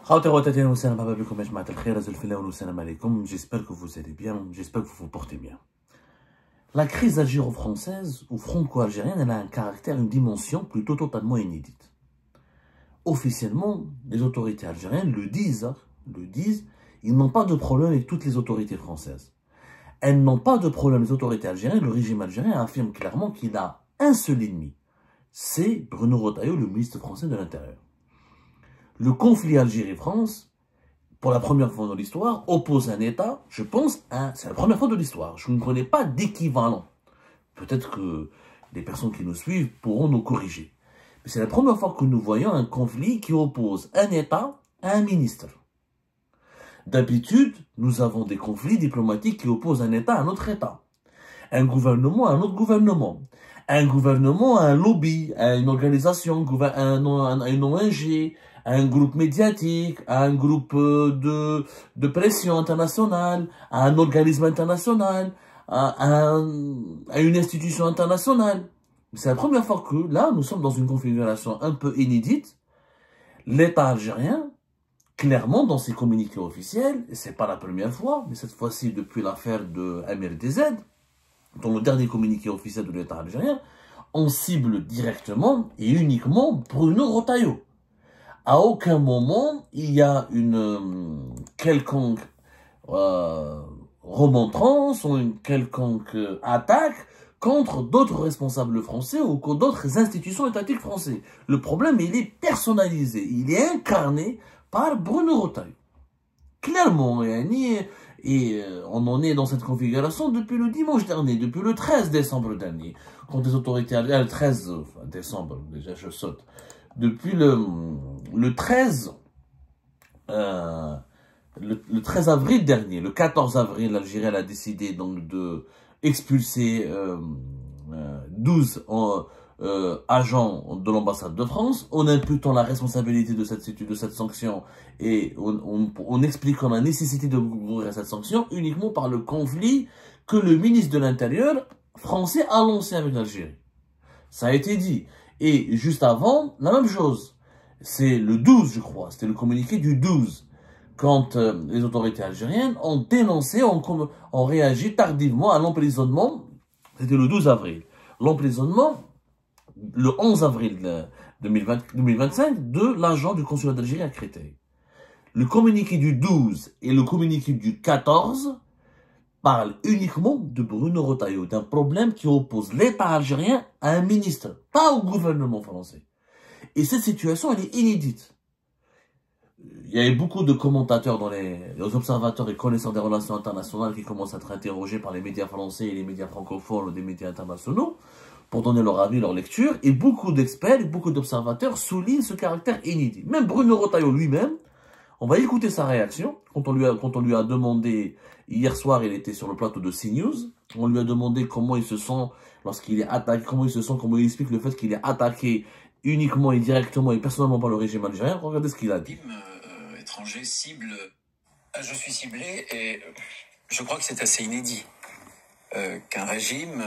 J'espère que vous allez bien, j'espère que vous vous portez bien. La crise algéro-française ou franco-algérienne, elle a un caractère, une dimension plutôt totalement inédite. Officiellement, les autorités algériennes le disent, ils n'ont pas de problème avec toutes les autorités françaises. Elles n'ont pas de problème, les autorités algériennes, le régime algérien affirme clairement qu'il a un seul ennemi. C'est Bruno Retailleau, le ministre français de l'Intérieur. Le conflit Algérie-France, pour la première fois dans l'histoire, oppose un État, je pense, c'est la première fois de l'histoire. Je ne connais pas d'équivalent. Peut-être que les personnes qui nous suivent pourront nous corriger. Mais c'est la première fois que nous voyons un conflit qui oppose un État à un ministre. D'habitude, nous avons des conflits diplomatiques qui opposent un État à un autre État. Un gouvernement à un autre gouvernement. Un gouvernement à un lobby, à une organisation, à une ONG, à un groupe médiatique, à un groupe de pression internationale, à un organisme international, à une institution internationale. C'est la première fois que, là, nous sommes dans une configuration un peu inédite. L'État algérien, clairement, dans ses communiqués officiels, et c'est pas la première fois, mais cette fois-ci depuis l'affaire de Amir DZ, dans le dernier communiqué officiel de l'État algérien, on cible directement et uniquement Bruno Retailleau. À aucun moment, il y a une quelconque remontrance ou une quelconque attaque contre d'autres responsables français ou contre d'autres institutions étatiques françaises. Le problème, il est personnalisé, il est incarné par Bruno Retailleau. Clairement, et on en est dans cette configuration depuis le dimanche dernier, depuis le 13 décembre dernier, quand les autorités, le 13 décembre, déjà je saute, depuis le 13 avril dernier, le 14 avril, l'Algérie a décidé donc de expulser 12 agents de l'ambassade de France, en imputant la responsabilité de cette sanction et en expliquant la nécessité de rouvrir cette sanction uniquement par le conflit que le ministre de l'Intérieur français a lancé avec l'Algérie. Ça a été dit. Et juste avant, la même chose. C'est le 12, je crois. C'était le communiqué du 12. Quand les autorités algériennes ont dénoncé, ont réagi tardivement à l'emprisonnement. C'était le 12 avril. L'emprisonnement, le 11 avril 2025, de l'agent du consulat d'Algérie à Créteil. Le communiqué du 12 et le communiqué du 14 parlent uniquement de Bruno Retailleau, d'un problème qui oppose l'État algérien à un ministre, pas au gouvernement français. Et cette situation, elle est inédite. Il y a eu beaucoup de commentateurs, les observateurs et connaisseurs des relations internationales qui commencent à être interrogés par les médias français et les médias francophones ou des médias internationaux pour donner leur avis, leur lecture. Et beaucoup d'experts et beaucoup d'observateurs soulignent ce caractère inédit. Même Bruno Retailleau lui-même, on va écouter sa réaction quand on lui a demandé, hier soir il était sur le plateau de CNews, on lui a demandé comment il se sent lorsqu'il est attaqué, comment il explique le fait qu'il est attaqué uniquement et directement et personnellement par le régime algérien. Regardez ce qu'il a dit. Étranger cible. Je suis ciblé et je crois que c'est assez inédit qu'un régime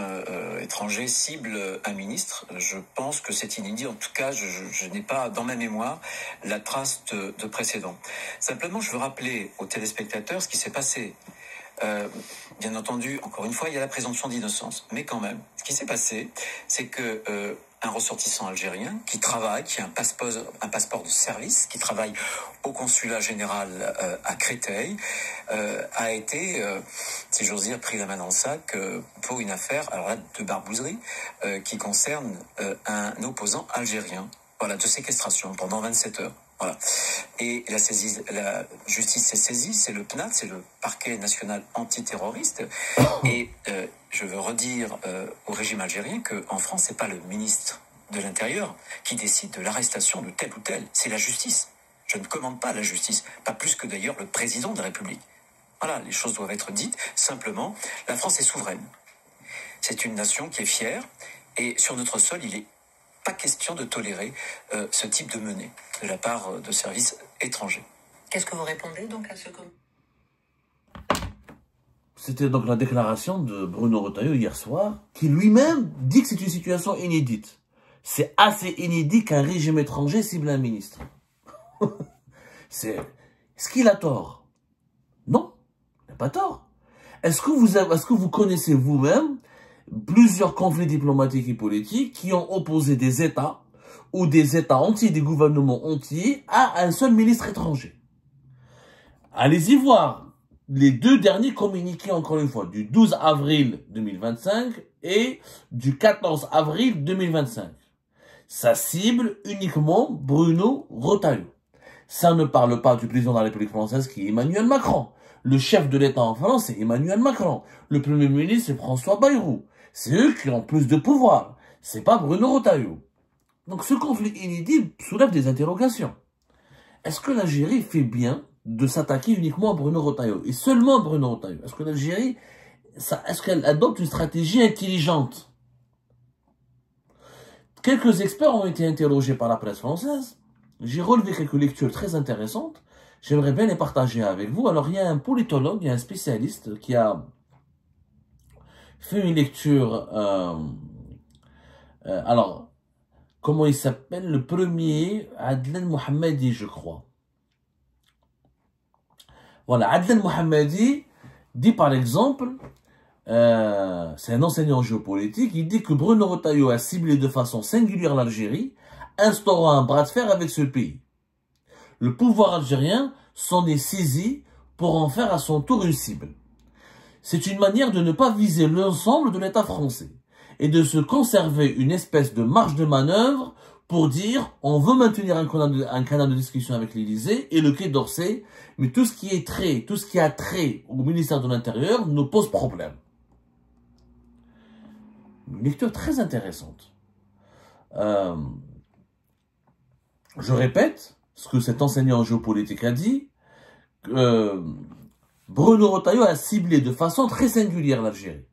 étranger cible un ministre. Je pense que c'est inédit. En tout cas, je n'ai pas dans ma mémoire la trace de précédent. Simplement, je veux rappeler aux téléspectateurs ce qui s'est passé. Bien entendu, encore une fois, il y a la présomption d'innocence. Mais quand même, ce qui s'est passé, c'est que un ressortissant algérien qui travaille, qui a un passeport de service, qui travaille au consulat général à Créteil, a été, si j'ose dire, pris la main dans le sac pour une affaire, alors là, de barbouzerie, qui concerne un opposant algérien. Voilà, de séquestration pendant 27 heures. Voilà. Et la justice s'est saisie, c'est le PNAT, c'est le parquet national antiterroriste. Et je veux redire au régime algérien qu'en France, c'est pas le ministre de l'Intérieur qui décide de l'arrestation de tel ou tel, c'est la justice. Je ne commande pas la justice, pas plus que d'ailleurs le président de la République. Voilà, les choses doivent être dites. Simplement, la France est souveraine. C'est une nation qui est fière et sur notre sol, il est pas question de tolérer ce type de menée de la part de services étrangers. Qu'est-ce que vous répondez donc à ce commentaire? C'était donc la déclaration de Bruno Retailleau hier soir, qui lui-même dit que c'est une situation inédite. C'est assez inédit qu'un régime étranger cible un ministre. Est-ce qu'il a tort? Non, il n'a pas tort. Est-ce que vous connaissez vous-même plusieurs conflits diplomatiques et politiques qui ont opposé des États ou des États entiers, des gouvernements entiers à un seul ministre étranger? Allez-y voir les deux derniers communiqués, encore une fois, du 12 avril 2025 et du 14 avril 2025. Ça cible uniquement Bruno Retailleau. Ça ne parle pas du président de la République française qui est Emmanuel Macron. Le chef de l'État en France, c'est Emmanuel Macron. Le Premier ministre, c'est François Bayrou. C'est eux qui ont plus de pouvoir. C'est pas Bruno Retailleau. Donc ce conflit inédit soulève des interrogations. Est-ce que l'Algérie fait bien de s'attaquer uniquement à Bruno Retailleau et seulement à Bruno Retailleau? Est-ce que l'Algérie, est-ce qu'elle adopte une stratégie intelligente? Quelques experts ont été interrogés par la presse française. J'ai relevé quelques lectures très intéressantes. J'aimerais bien les partager avec vous. Alors, il y a un politologue, il y a un spécialiste qui a fait une lecture. Alors, comment il s'appelle? Le premier, Adlan Mohammadi, je crois. Voilà, Adlan Mohammadi dit par exemple, c'est un enseignant géopolitique, il dit que Bruno Retailleau a ciblé de façon singulière l'Algérie, instaurant un bras de fer avec ce pays. Le pouvoir algérien s'en est saisi pour en faire à son tour une cible. C'est une manière de ne pas viser l'ensemble de l'État français et de se conserver une espèce de marge de manœuvre pour dire on veut maintenir un canal de discussion avec l'Élysée et le Quai d'Orsay, mais tout ce qui a trait au ministère de l'Intérieur nous pose problème. Une lecture très intéressante. Je répète ce que cet enseignant en géopolitique a dit. Bruno Retailleau a ciblé de façon très singulière l'Algérie,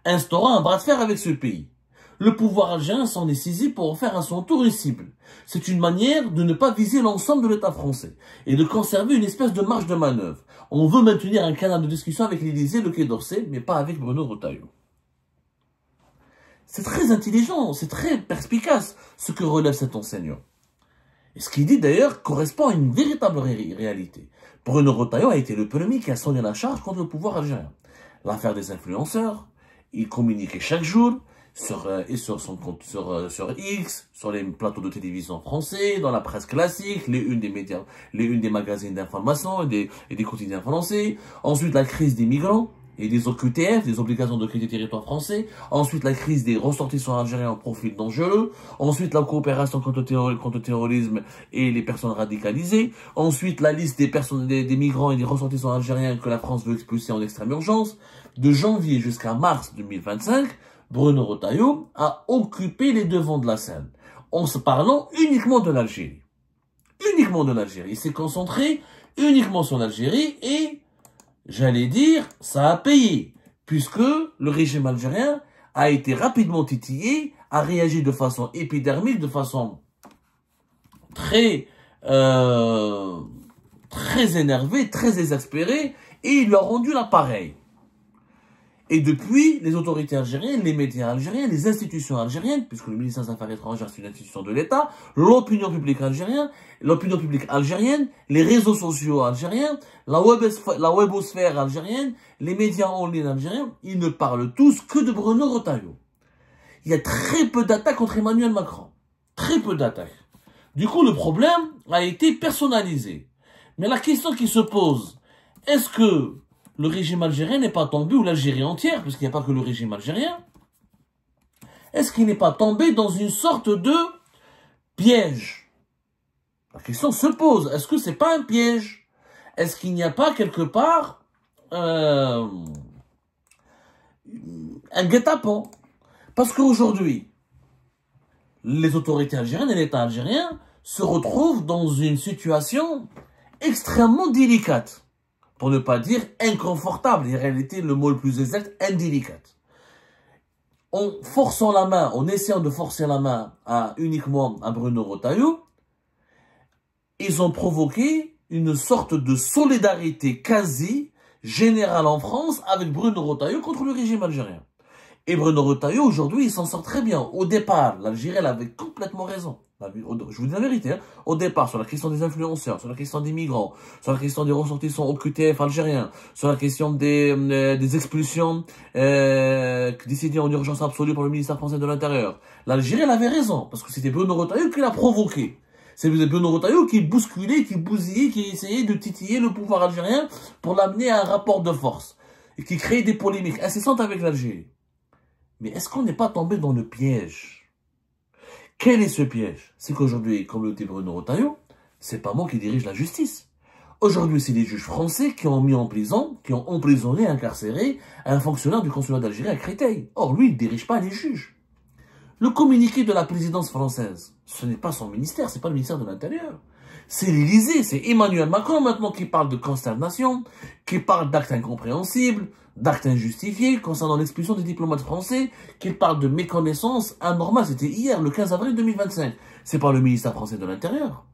instaurant un bras de fer avec ce pays. Le pouvoir algérien s'en est saisi pour en faire à son tour une cible. C'est une manière de ne pas viser l'ensemble de l'État français et de conserver une espèce de marge de manœuvre. On veut maintenir un canal de discussion avec l'Élysée, le Quai d'Orsay, mais pas avec Bruno Retailleau. C'est très intelligent, c'est très perspicace ce que relève cet enseignant. Et ce qu'il dit d'ailleurs correspond à une véritable réalité. Bruno Retailleau a été le premier qui a sonné la charge contre le pouvoir algérien. L'affaire des influenceurs, il communiquait chaque jour sur son compte sur X, sur les plateaux de télévision français, dans la presse classique, les unes des médias, les unes des magazines d'information et des quotidiens français. Ensuite, la crise des migrants et des OQTF, des obligations de quitter le territoire français. Ensuite, la crise des ressortissants algériens au profil dangereux. Ensuite, la coopération contre le terrorisme et les personnes radicalisées. Ensuite, la liste des migrants et des ressortissants algériens que la France veut expulser en extrême urgence. De janvier jusqu'à mars 2025, Bruno Retailleau a occupé les devants de la scène, en se parlant uniquement de l'Algérie. Uniquement de l'Algérie. Il s'est concentré uniquement sur l'Algérie et j'allais dire, ça a payé, puisque le régime algérien a été rapidement titillé, a réagi de façon épidermique, de façon très énervée, très exaspérée, et il leur a rendu l'appareil. Et depuis, les autorités algériennes, les médias algériens, les institutions algériennes, puisque le ministère des Affaires étrangères c'est une institution de l'État, l'opinion publique algérienne, les réseaux sociaux algériens, la webosphère algérienne, les médias en ligne algériens, ils ne parlent tous que de Bruno Retailleau. Il y a très peu d'attaques contre Emmanuel Macron. Très peu d'attaques. Du coup, le problème a été personnalisé. Mais la question qui se pose, est-ce que le régime algérien n'est pas tombé, ou l'Algérie entière, puisqu'il n'y a pas que le régime algérien, est-ce qu'il n'est pas tombé dans une sorte de piège? La question se pose, est-ce que c'est pas un piège? Est-ce qu'il n'y a pas quelque part un guet-apens? Parce qu'aujourd'hui, les autorités algériennes et l'État algérien se retrouvent dans une situation extrêmement délicate. Pour ne pas dire inconfortable, en réalité le mot le plus exact, indélicate. En forçant la main, en essayant de forcer la main uniquement à Bruno Retailleau, ils ont provoqué une sorte de solidarité quasi générale en France avec Bruno Retailleau contre le régime algérien. Et Bruno Retailleau, aujourd'hui, il s'en sort très bien. Au départ, l'Algérie, elle avait complètement raison. Je vous dis la vérité, hein. Au départ, sur la question des influenceurs, sur la question des migrants, sur la question des ressortissants OQTF algériens, sur la question des expulsions décidées en urgence absolue par le ministère français de l'Intérieur, l'Algérie, elle avait raison, parce que c'était Bruno Retailleau qui l'a provoqué. C'est Bruno Retailleau qui bousculait, qui bousillait, qui essayait de titiller le pouvoir algérien pour l'amener à un rapport de force, et qui créait des polémiques incessantes avec l'Algérie. Mais est-ce qu'on n'est pas tombé dans le piège? Quel est ce piège? C'est qu'aujourd'hui, comme le dit Bruno Retailleau, c'est pas moi qui dirige la justice. Aujourd'hui, c'est les juges français qui ont mis en prison, qui ont emprisonné, incarcéré un fonctionnaire du consulat d'Algérie à Créteil. Or, lui, il ne dirige pas les juges. Le communiqué de la présidence française, ce n'est pas son ministère, c'est pas le ministère de l'Intérieur. C'est l'Élysée, c'est Emmanuel Macron maintenant qui parle de consternation, qui parle d'actes incompréhensibles, d'actes injustifiés concernant l'expulsion des diplomates français, qui parle de méconnaissance anormale. C'était hier, le 15 avril 2025. C'est pas le ministère français de l'Intérieur.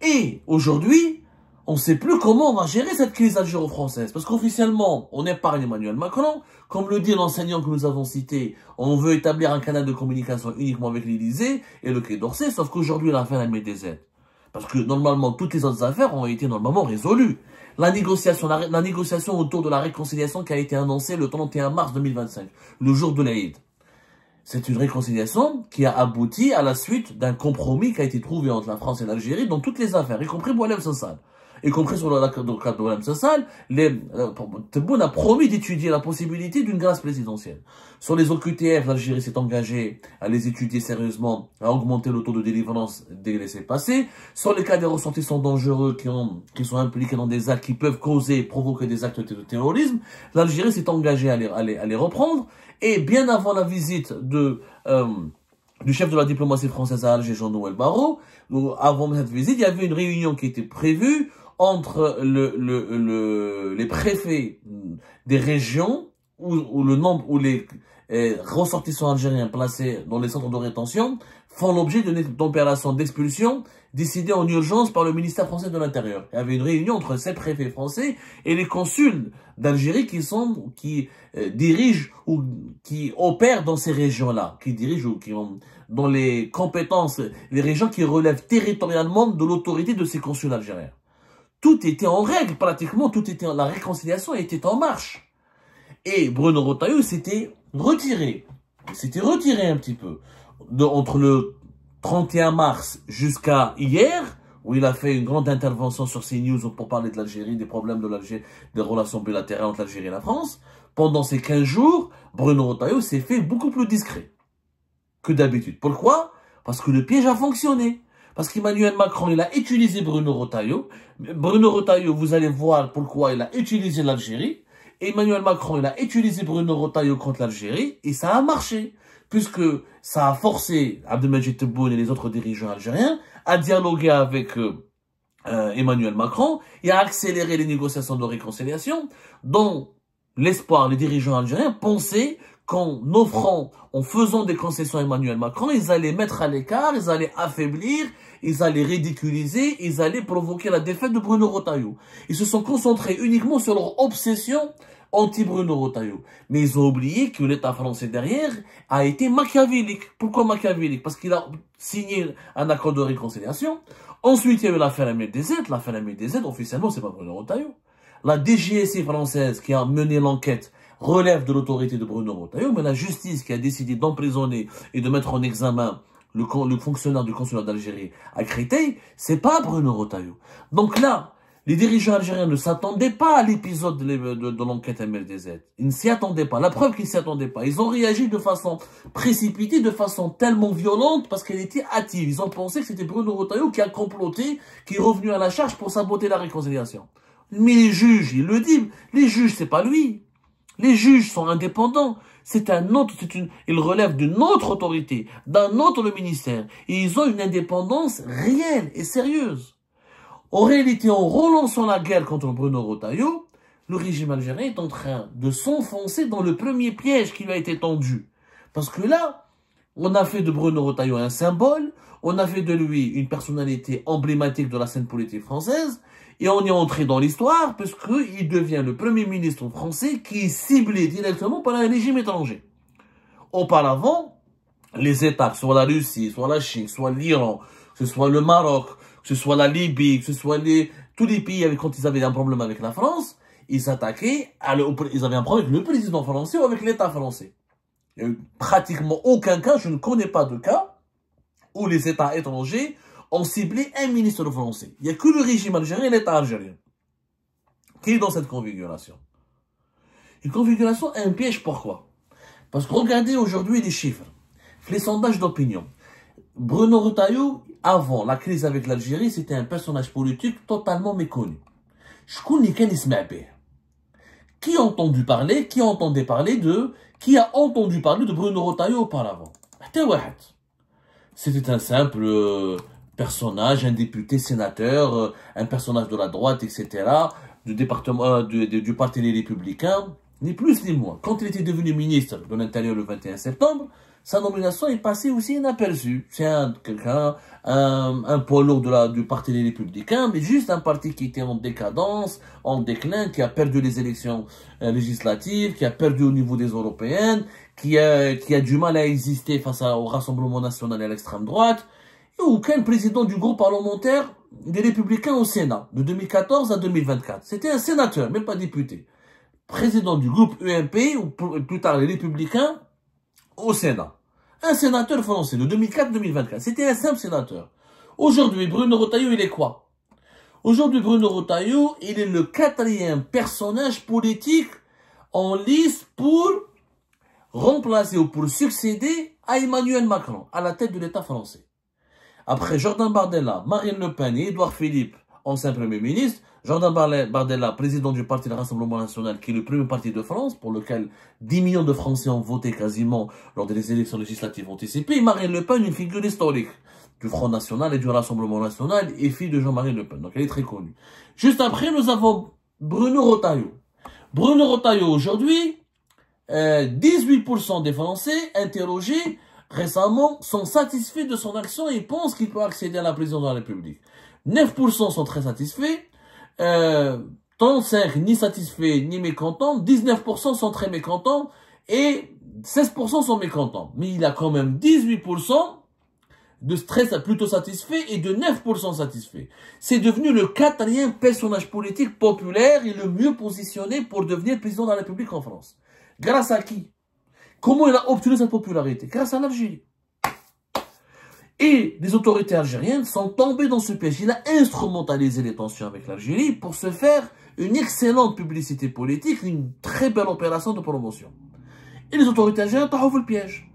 Et aujourd'hui, on ne sait plus comment on va gérer cette crise algéro-française. Parce qu'officiellement, on épargne Emmanuel Macron. Comme le dit l'enseignant que nous avons cité, on veut établir un canal de communication uniquement avec l'Élysée et le Quai d'Orsay, sauf qu'aujourd'hui, l'affaire la met des aides. Parce que normalement, toutes les autres affaires ont été normalement résolues. La négociation autour de la réconciliation qui a été annoncée le 31 mars 2025, le jour de l'Aïd. C'est une réconciliation qui a abouti à la suite d'un compromis qui a été trouvé entre la France et l'Algérie dans toutes les affaires, y compris Boualem Sansal. Y compris sur le cas de Boualem Sansal, Tebboune a promis d'étudier la possibilité d'une grâce présidentielle. Sur les OQTF, l'Algérie s'est engagée à les étudier sérieusement, à augmenter le taux de délivrance des laissez-passer. Sur les cas des ressortissants dangereux qui sont impliqués dans des actes qui peuvent causer, provoquer des actes de terrorisme, l'Algérie s'est engagée à les reprendre. Et bien avant la visite du chef de la diplomatie française à Alger, Jean-Noël Barrot, avant cette visite, il y avait une réunion qui était prévue entre les préfets des régions où les ressortissants algériens placés dans les centres de rétention font l'objet d'une opération d'expulsion décidée en urgence par le ministère français de l'Intérieur. Il y avait une réunion entre ces préfets français et les consuls d'Algérie qui dirigent ou qui opèrent dans ces régions-là, qui dirigent ou qui ont dans les compétences, les régions qui relèvent territorialement de l'autorité de ces consuls algériens. Tout était en règle, pratiquement, la réconciliation était en marche. Et Bruno Retailleau s'était retiré. Il s'était retiré un petit peu. Entre le 31 mars jusqu'à hier, où il a fait une grande intervention sur CNews pour parler de l'Algérie, des problèmes de l'Algérie, des relations bilatérales entre l'Algérie et la France. Pendant ces 15 jours, Bruno Retailleau s'est fait beaucoup plus discret que d'habitude. Pourquoi? Parce que le piège a fonctionné. Parce qu'Emmanuel Macron, il a utilisé Bruno Retailleau. Bruno Retailleau, vous allez voir pourquoi il a utilisé l'Algérie. Emmanuel Macron, il a utilisé Bruno Retailleau contre l'Algérie et ça a marché. Puisque ça a forcé Abdelmadjid Tebboune et les autres dirigeants algériens à dialoguer avec Emmanuel Macron et à accélérer les négociations de réconciliation dont l'espoir, les dirigeants algériens pensaient qu'en offrant, en faisant des concessions à Emmanuel Macron, ils allaient mettre à l'écart, ils allaient affaiblir, ils allaient ridiculiser, ils allaient provoquer la défaite de Bruno Retailleau. Ils se sont concentrés uniquement sur leur obsession anti-Bruno Retailleau. Mais ils ont oublié que l'État français derrière a été machiavélique. Pourquoi machiavélique? Parce qu'il a signé un accord de réconciliation. Ensuite, il y a eu l'affaire MLDZ. L'affaire MLDZ, officiellement, c'est pas Bruno Retailleau. La DGSI française qui a mené l'enquête relève de l'autorité de Bruno Retailleau, mais la justice qui a décidé d'emprisonner et de mettre en examen le fonctionnaire du consulat d'Algérie à Créteil, c'est pas Bruno Retailleau. Donc là, les dirigeants algériens ne s'attendaient pas à l'épisode de l'enquête MLDZ. Ils ne s'y attendaient pas. La preuve qu'ils ne s'y attendaient pas. Ils ont réagi de façon précipitée, de façon tellement violente, parce qu'elle était hâtive. Ils ont pensé que c'était Bruno Retailleau qui a comploté, qui est revenu à la charge pour saboter la réconciliation. Mais les juges, ils le disent, les juges, c'est pas lui. Les juges sont indépendants. Ils relèvent d'une autre autorité, d'un autre ministère. Et ils ont une indépendance réelle et sérieuse. En réalité, en relançant la guerre contre Bruno Retailleau, le régime algérien est en train de s'enfoncer dans le premier piège qui lui a été tendu. Parce que là, on a fait de Bruno Retailleau un symbole, on a fait de lui une personnalité emblématique de la scène politique française, et on est entré dans l'histoire puisqu'il devient le premier ministre français qui est ciblé directement par un régime étranger. Auparavant, les États, que ce soit la Russie, soit la Chine, soit l'Iran, que ce soit le Maroc, que ce soit la Libye, que ce soit tous les pays quand ils avaient un problème avec la France, ils s'attaquaient, ils avaient un problème avec le président français ou avec l'État français. Il n'y a eu pratiquement aucun cas, je ne connais pas de cas, où les États étrangers ont ciblé un ministre français. Il n'y a que le régime algérien et l'État algérien qui est dans cette configuration. Une configuration un piège, pourquoi? Parce que regardez aujourd'hui les chiffres, les sondages d'opinion. Bruno Retailleau, avant la crise avec l'Algérie, c'était un personnage politique totalement méconnu. Qui a entendu parler, qui a entendu parler de Bruno Retailleau auparavant? C'était un simple personnage, un député, sénateur, un personnage de la droite, etc., du département du Parti des Républicains, ni plus ni moins. Quand il était devenu ministre de l'Intérieur le 21 septembre, sa nomination est passée aussi inaperçue. C'est un poids lourd du Parti des Républicains, mais juste un parti qui était en décadence, en déclin, qui a perdu les élections législatives, qui a perdu au niveau des européennes, qui a du mal à exister face au Rassemblement national et à l'extrême droite, et aucun président du groupe parlementaire des Républicains au Sénat, de 2014 à 2024. C'était un sénateur, même pas député. Président du groupe UMP, ou plus tard les Républicains, au Sénat. Un sénateur français de 2004-2024. C'était un simple sénateur. Aujourd'hui, Bruno Retailleau, il est quoi? Aujourd'hui, Bruno Retailleau, il est le 4e personnage politique en lice pour remplacer ou pour succéder à Emmanuel Macron, à la tête de l'État français. Après Jordan Bardella, Marine Le Pen et Édouard Philippe, ancien Premier ministre, Jordan Bardella, président du Parti du Rassemblement National, qui est le premier parti de France, pour lequel 10 millions de Français ont voté quasiment lors des élections législatives anticipées, et Marine Le Pen, une figure historique du Front National et du Rassemblement National, et fille de Jean-Marie Le Pen, donc elle est très connue. Juste après, nous avons Bruno Retailleau. Bruno Retailleau, aujourd'hui, 18% des Français interrogés récemment sont satisfaits de son action et pensent qu'il peut accéder à la présidence de la République. 9% sont très satisfaits, 35% ni satisfaits ni mécontents, 19% sont très mécontents et 16% sont mécontents. Mais il a quand même 18% de stress plutôt satisfaits et de 9% satisfaits. C'est devenu le 4e personnage politique populaire et le mieux positionné pour devenir président de la République en France. Grâce à qui? Comment il a obtenu cette popularité? Grâce à l'Algérie. Et les autorités algériennes sont tombées dans ce piège. Il a instrumentalisé les tensions avec l'Algérie pour se faire une excellente publicité politique, une très belle opération de promotion. Et les autorités algériennes ont trouvé le piège.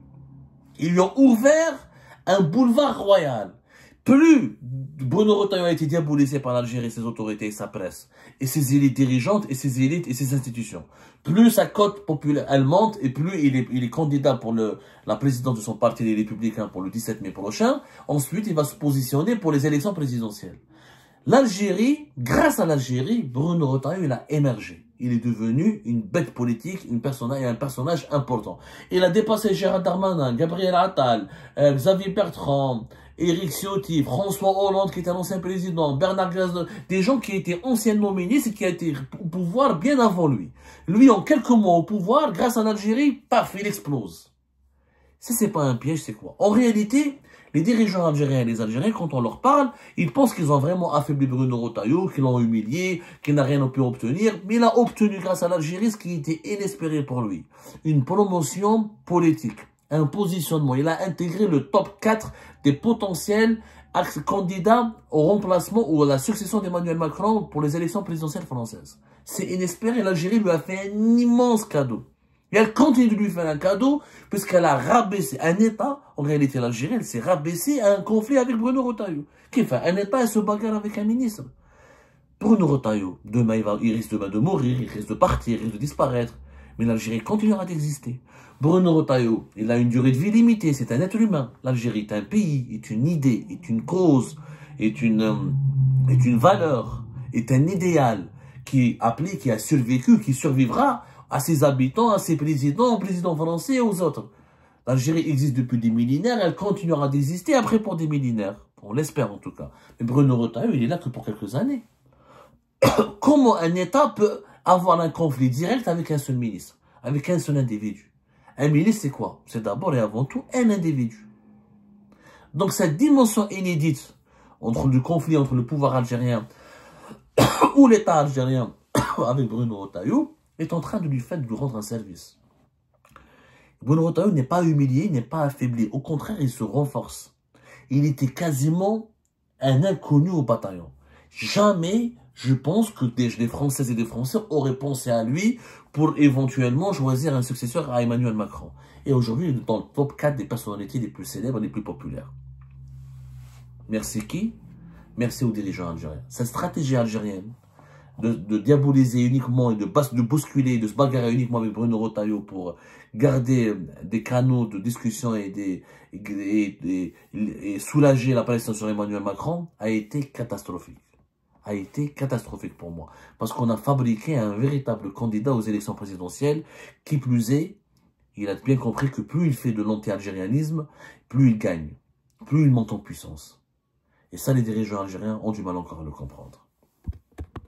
Ils lui ont ouvert un boulevard royal. Plus Bruno Retailleau a été diabolisé par l'Algérie, ses autorités et sa presse, et ses élites dirigeantes, et ses élites et ses institutions, plus sa cote populaire elle monte, et plus il est candidat pour la présidence de son parti des Républicains pour le 17 mai prochain. Ensuite, il va se positionner pour les élections présidentielles. L'Algérie, grâce à l'Algérie, Bruno Retailleau, il a émergé. Il est devenu une bête politique, un personnage important. Il a dépassé Gérald Darmanin, Gabriel Attal, Xavier Bertrand, Éric Ciotti, François Hollande qui était un ancien président, Bernard Cazeneuve, des gens qui étaient anciennement ministres et qui étaient au pouvoir bien avant lui. Lui, en quelques mois au pouvoir, grâce à l'Algérie, paf, il explose. Si c'est pas un piège, c'est quoi? En réalité, les dirigeants algériens et les Algériens, quand on leur parle, ils pensent qu'ils ont vraiment affaibli Bruno Retailleau, qu'ils l'ont humilié, qu'il n'a rien pu obtenir, mais il a obtenu grâce à l'Algérie ce qui était inespéré pour lui. Une promotion politique. Un positionnement. Il a intégré le top 4 des potentiels candidats au remplacement ou à la succession d'Emmanuel Macron pour les élections présidentielles françaises. C'est inespéré. L'Algérie lui a fait un immense cadeau. Et elle continue de lui faire un cadeau puisqu'elle a rabaissé un État. En réalité, l'Algérie, elle s'est rabaissée à un conflit avec Bruno Retailleau. Qui fait un État et se bagarre avec un ministre. Bruno Retailleau, demain, il risque demain de mourir, il risque de partir, il risque de disparaître. Mais l'Algérie continuera d'exister. Bruno Retailleau, il a une durée de vie limitée, c'est un être humain. L'Algérie est un pays, est une idée, est une cause, est une valeur, est un idéal qui a survécu, qui survivra à ses habitants, à ses présidents, aux présidents français et aux autres. L'Algérie existe depuis des millénaires, elle continuera d'exister après pour des millénaires. On l'espère en tout cas. Mais Bruno Retailleau, il est là que pour quelques années. Comment un État peut avoir un conflit direct avec un seul ministre, avec un seul individu? Un ministre, c'est quoi? C'est d'abord et avant tout un individu. Donc cette dimension inédite entre le conflit entre le pouvoir algérien ou l'État algérien avec Bruno Retailleau est en train de lui rendre un service. Bruno Retailleau n'est pas humilié, n'est pas affaibli. Au contraire, il se renforce. Il était quasiment un inconnu au bataillon. Jamais, je pense que des Françaises et des Français auraient pensé à lui pour éventuellement choisir un successeur à Emmanuel Macron. Et aujourd'hui, il est dans le top 4 des personnalités les plus célèbres et les plus populaires. Merci qui? Merci aux dirigeants algériens. Cette stratégie algérienne de diaboliser uniquement et de bousculer, de se bagarrer uniquement avec Bruno Retailleau pour garder des canaux de discussion et soulager la Palestine sur Emmanuel Macron a été catastrophique. A été catastrophique pour moi. Parce qu'on a fabriqué un véritable candidat aux élections présidentielles. Qui plus est, il a bien compris que plus il fait de l'anti-algérianisme, plus il gagne. Plus il monte en puissance. Et ça, les dirigeants algériens ont du mal encore à le comprendre.